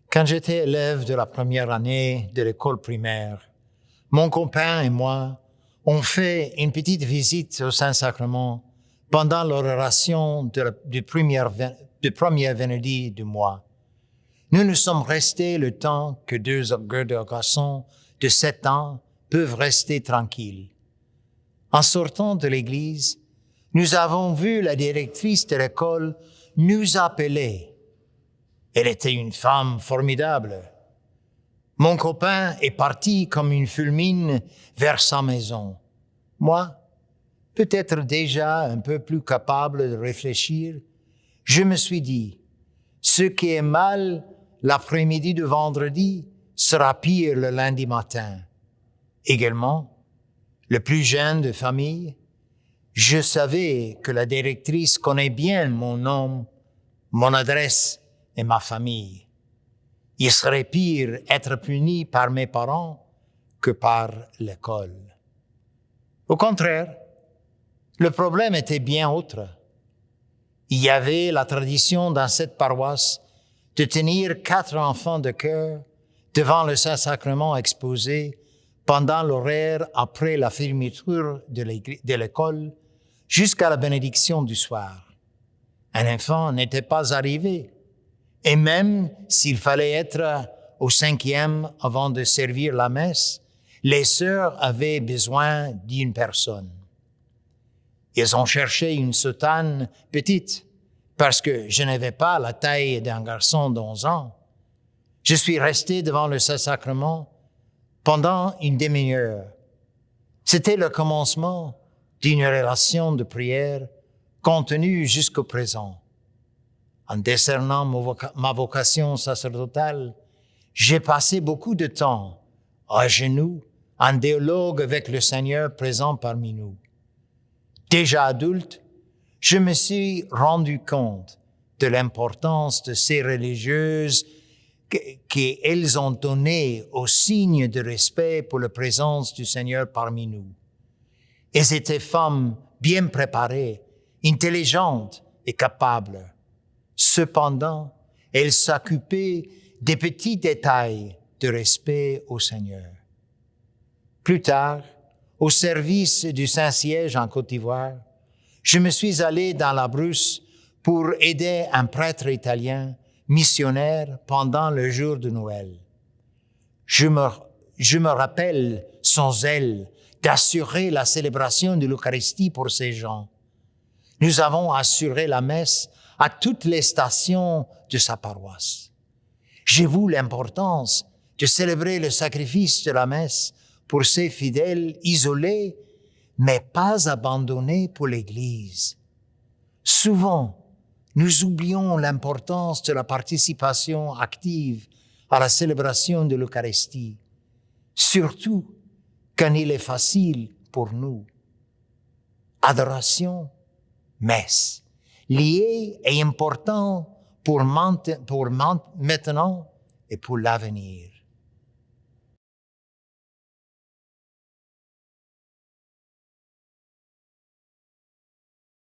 Quand j'étais élève de la première année de l'école primaire, mon copain et moi ont fait une petite visite au Saint-Sacrement pendant l'oration du premier vendredi du mois. Nous nous sommes restés le temps que deux garçons de 7 ans peuvent rester tranquilles. En sortant de l'église, nous avons vu la directrice de l'école nous appeler. Elle était une femme formidable. Mon copain est parti comme une fulmine vers sa maison. Moi, peut-être déjà un peu plus capable de réfléchir, je me suis dit, ce qui est mal l'après-midi de vendredi sera pire le lundi matin. Également, le plus jeune de famille, je savais que la directrice connaît bien mon nom, mon adresse et ma famille. Il serait pire être puni par mes parents que par l'école. Au contraire, le problème était bien autre. Il y avait la tradition dans cette paroisse de tenir 4 enfants de chœur devant le Saint-Sacrement exposé pendant l'horaire après la fermeture de l'école jusqu'à la bénédiction du soir. Un enfant n'était pas arrivé, et même s'il fallait être au 5e avant de servir la messe, les sœurs avaient besoin d'une personne. Ils ont cherché une soutane petite, parce que je n'avais pas la taille d'un garçon d'11 ans. Je suis resté devant le Saint-Sacrement pendant une demi-heure. C'était le commencement d'une relation de prière contenue jusqu'au présent. En décernant ma vocation sacerdotale, j'ai passé beaucoup de temps à genoux, en dialogue avec le Seigneur présent parmi nous. Déjà adulte, je me suis rendu compte de l'importance de ces religieuses qu'elles ont donné au signe de respect pour la présence du Seigneur parmi nous. Elles étaient femmes bien préparées, intelligentes et capables. Cependant, elles s'occupaient des petits détails de respect au Seigneur. Plus tard, au service du Saint-Siège en Côte d'Ivoire, je me suis allé dans la brousse pour aider un prêtre italien, missionnaire, pendant le jour de Noël. Je me rappelle son zèle d'assurer la célébration de l'Eucharistie pour ces gens. Nous avons assuré la messe à toutes les stations de sa paroisse. J'ai vu l'importance de célébrer le sacrifice de la messe pour ces fidèles isolés, mais pas abandonnés pour l'Église. Souvent, nous oublions l'importance de la participation active à la célébration de l'Eucharistie, surtout quand il est facile pour nous. Adoration, messe, lié et important pour maintenant et pour l'avenir.